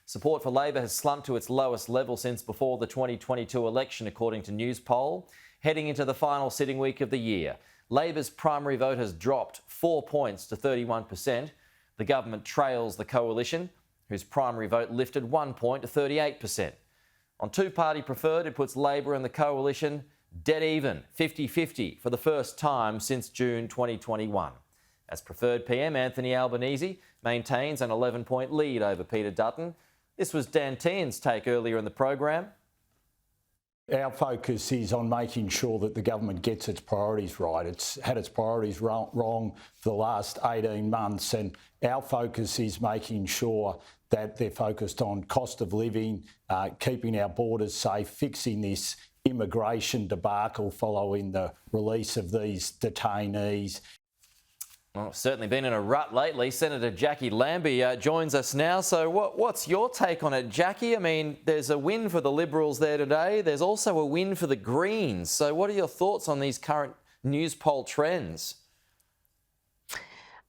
Support for Labor has slumped to its lowest level since before the 2022 election, according to Newspoll. Heading into the final sitting week of the year, Labor's primary vote has dropped 4 points to 31%. The government trails the coalition, whose primary vote lifted 1 point to 38%. On two-party preferred, it puts Labor and the coalition dead even, 50-50, for the first time since June 2021. As preferred PM, Anthony Albanese maintains an 11-point lead over Peter Dutton. This was Dan Tehan's take earlier in the program. Our focus is on making sure that the government gets its priorities right. It's had its priorities wrong for the last 18 months, and our focus is making sure that they're focused on cost of living, keeping our borders safe, fixing this immigration debacle following the release of these detainees. Well, certainly been in a rut lately. Senator Jacqui Lambie joins us now. So what's your take on it, Jacqui? I mean, there's a win for the Liberals there today. There's also a win for the Greens. So what are your thoughts on these current news poll trends?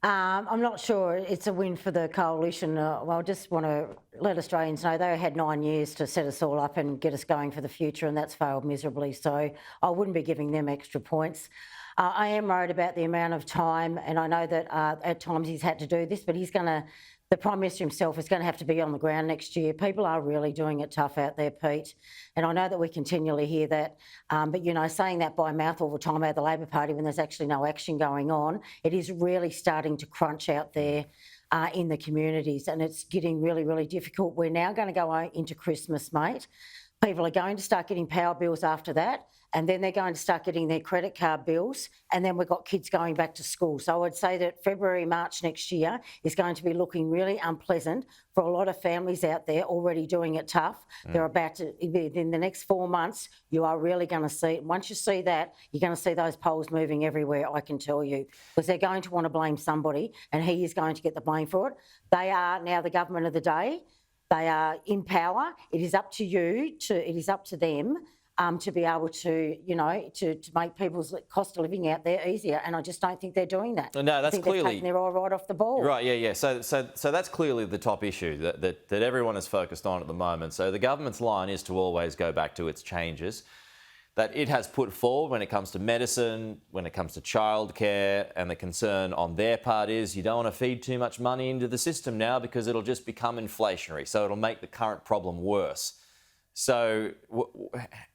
I'm not sure it's a win for the coalition. Well, I just want to let Australians know they had 9 years to set us all up and get us going for the future, and that's failed miserably. So I wouldn't be giving them extra points. I am worried about the amount of time, and I know that at times he's had to do this, but the Prime Minister himself is going to have to be on the ground next year. People are really doing it tough out there, Pete. And I know that we continually hear that, but, you know, saying that by mouth all the time about the Labor Party when there's actually no action going on, it is really starting to crunch out there in the communities, and it's getting really, really difficult. We're now going to go into Christmas, mate. People are going to start getting power bills after that, and then they're going to start getting their credit card bills, and then we've got kids going back to school. So I would say that February, March next year is going to be looking really unpleasant for a lot of families out there already doing it tough. They're about to, in the next 4 months, you are really going to see, once you see that, you're going to see those polls moving everywhere, I can tell you, because they're going to want to blame somebody, and he is going to get the blame for it. They are now the government of the day. They are in power. It is up to you it is up to them to be able to, you know, to make people's cost of living out there easier. And I just don't think they're doing that. No, that's I think clearly they've taken their eye right off the ball. Right, yeah. So that's clearly the top issue that everyone is focused on at the moment. So the government's line is to always go back to its changes that it has put forward when it comes to medicine, when it comes to childcare, and the concern on their part is you don't want to feed too much money into the system now because it'll just become inflationary, so it'll make the current problem worse. So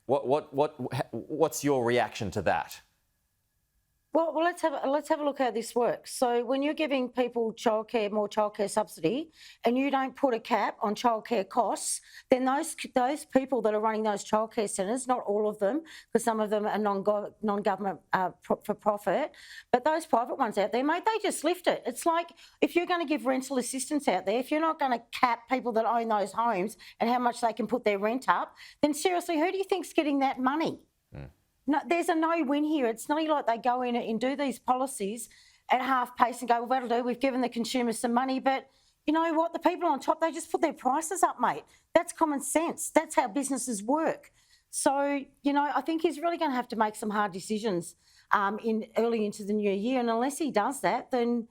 what's your reaction to that? Well, let's have a look how this works. So when you're giving people more childcare subsidy, and you don't put a cap on childcare costs, then those people that are running those childcare centres, not all of them, because some of them are non-government for profit, but those private ones out there, mate, they just lift it. It's like if you're going to give rental assistance out there, if you're not going to cap people that own those homes and how much they can put their rent up, then seriously, who do you think's getting that money? No, there's a no-win here. It's not like they go in and do these policies at half pace and go, well, that'll do, we've given the consumers some money, but you know what? The people on top, they just put their prices up, mate. That's common sense. That's how businesses work. So, you know, I think he's really going to have to make some hard decisions early into the new year, and unless he does that, then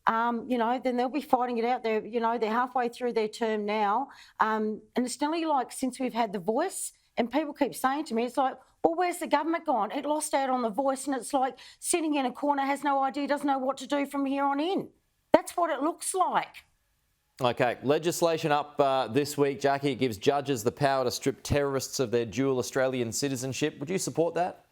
you know, then they'll be fighting it out there. You know, they're halfway through their term now, and it's nearly like since we've had The Voice, and people keep saying to me, it's like, well, where's the government gone? It lost out on The Voice, and it's like sitting in a corner, has no idea, doesn't know what to do from here on in. That's what it looks like. Okay, legislation up this week, Jacqui. It gives judges the power to strip terrorists of their dual Australian citizenship. Would you support that?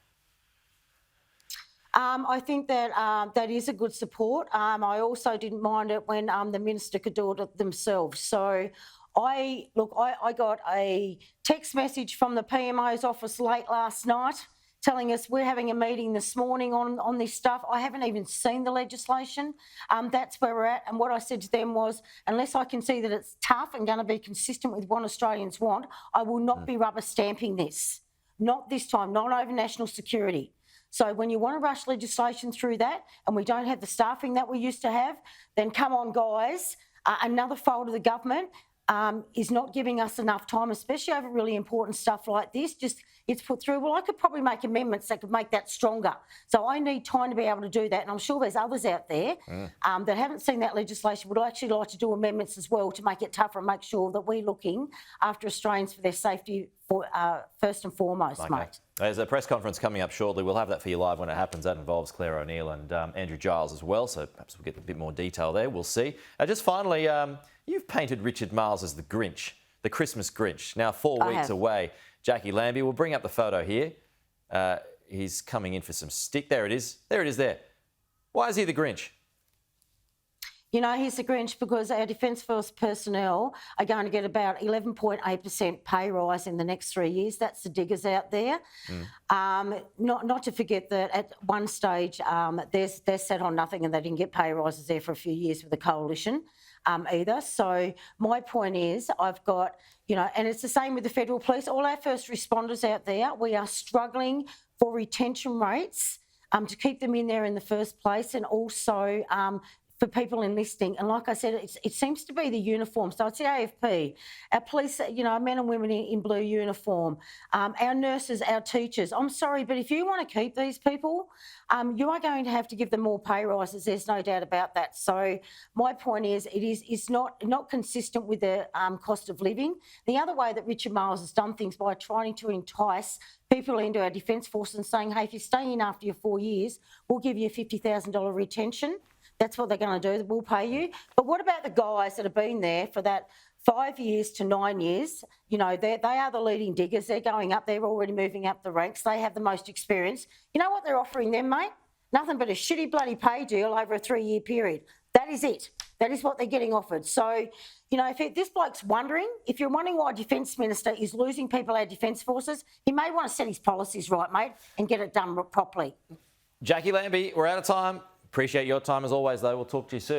I think that that is a good support. I also didn't mind it when the minister could do it themselves. So I got a text message from the PMO's office late last night telling us we're having a meeting this morning on this stuff. I haven't even seen the legislation. That's where we're at. And what I said to them was, unless I can see that it's tough and going to be consistent with what Australians want, I will not be rubber stamping this. Not this time, not over national security. So when you want to rush legislation through that and we don't have the staffing that we used to have, then come on, guys, another fault of the government. is not giving us enough time, especially over really important stuff like this. Just it's put through. Well, I could probably make amendments that could make that stronger. So I need time to be able to do that. And I'm sure there's others out there that haven't seen that legislation would actually like to do amendments as well to make it tougher and make sure that we're looking after Australians for their safety first and foremost, mate. There's a press conference coming up shortly. We'll have that for you live when it happens. That involves Claire O'Neill and Andrew Giles as well, so perhaps we'll get a bit more detail there. We'll see. Just finally, you've painted Richard Marles as the Grinch, the Christmas Grinch. Now 4 weeks away. Jacqui Lambie, we'll bring up the photo here. He's coming in for some stick. There it is. There it is there. Why is he the Grinch? You know, he's the Grinch because our Defence Force personnel are going to get about 11.8% pay rise in the next 3 years. That's the diggers out there. Not to forget that at one stage they're set on nothing and they didn't get pay rises there for a few years with the coalition either. So my point is I've got, you know, and it's the same with the federal police. All our first responders out there, we are struggling for retention rates to keep them in there in the first place, and also for people enlisting. And like I said, it seems to be the uniform. So it's the AFP, our police, you know, men and women in blue uniform, our nurses, our teachers. I'm sorry, but if you want to keep these people, you are going to have to give them more pay rises. There's no doubt about that. So my point is, it's not consistent with the cost of living. The other way that Richard Marles has done things by trying to entice people into our Defence Force and saying, hey, if you stay in after your 4 years, we'll give you a $50,000 retention. That's what they're going to do. We'll pay you. But what about the guys that have been there for that 5 years to 9 years? You know, they are the leading diggers. They're going up. They're already moving up the ranks. They have the most experience. You know what they're offering them, mate? Nothing but a shitty bloody pay deal over a 3-year period. That is it. That is what they're getting offered. So, you know, if this bloke's wondering, if you're wondering why Defence Minister is losing people out of Defence Forces, he may want to set his policies right, mate, and get it done properly. Jacqui Lambie, we're out of time. Appreciate your time as always, though. We'll talk to you soon.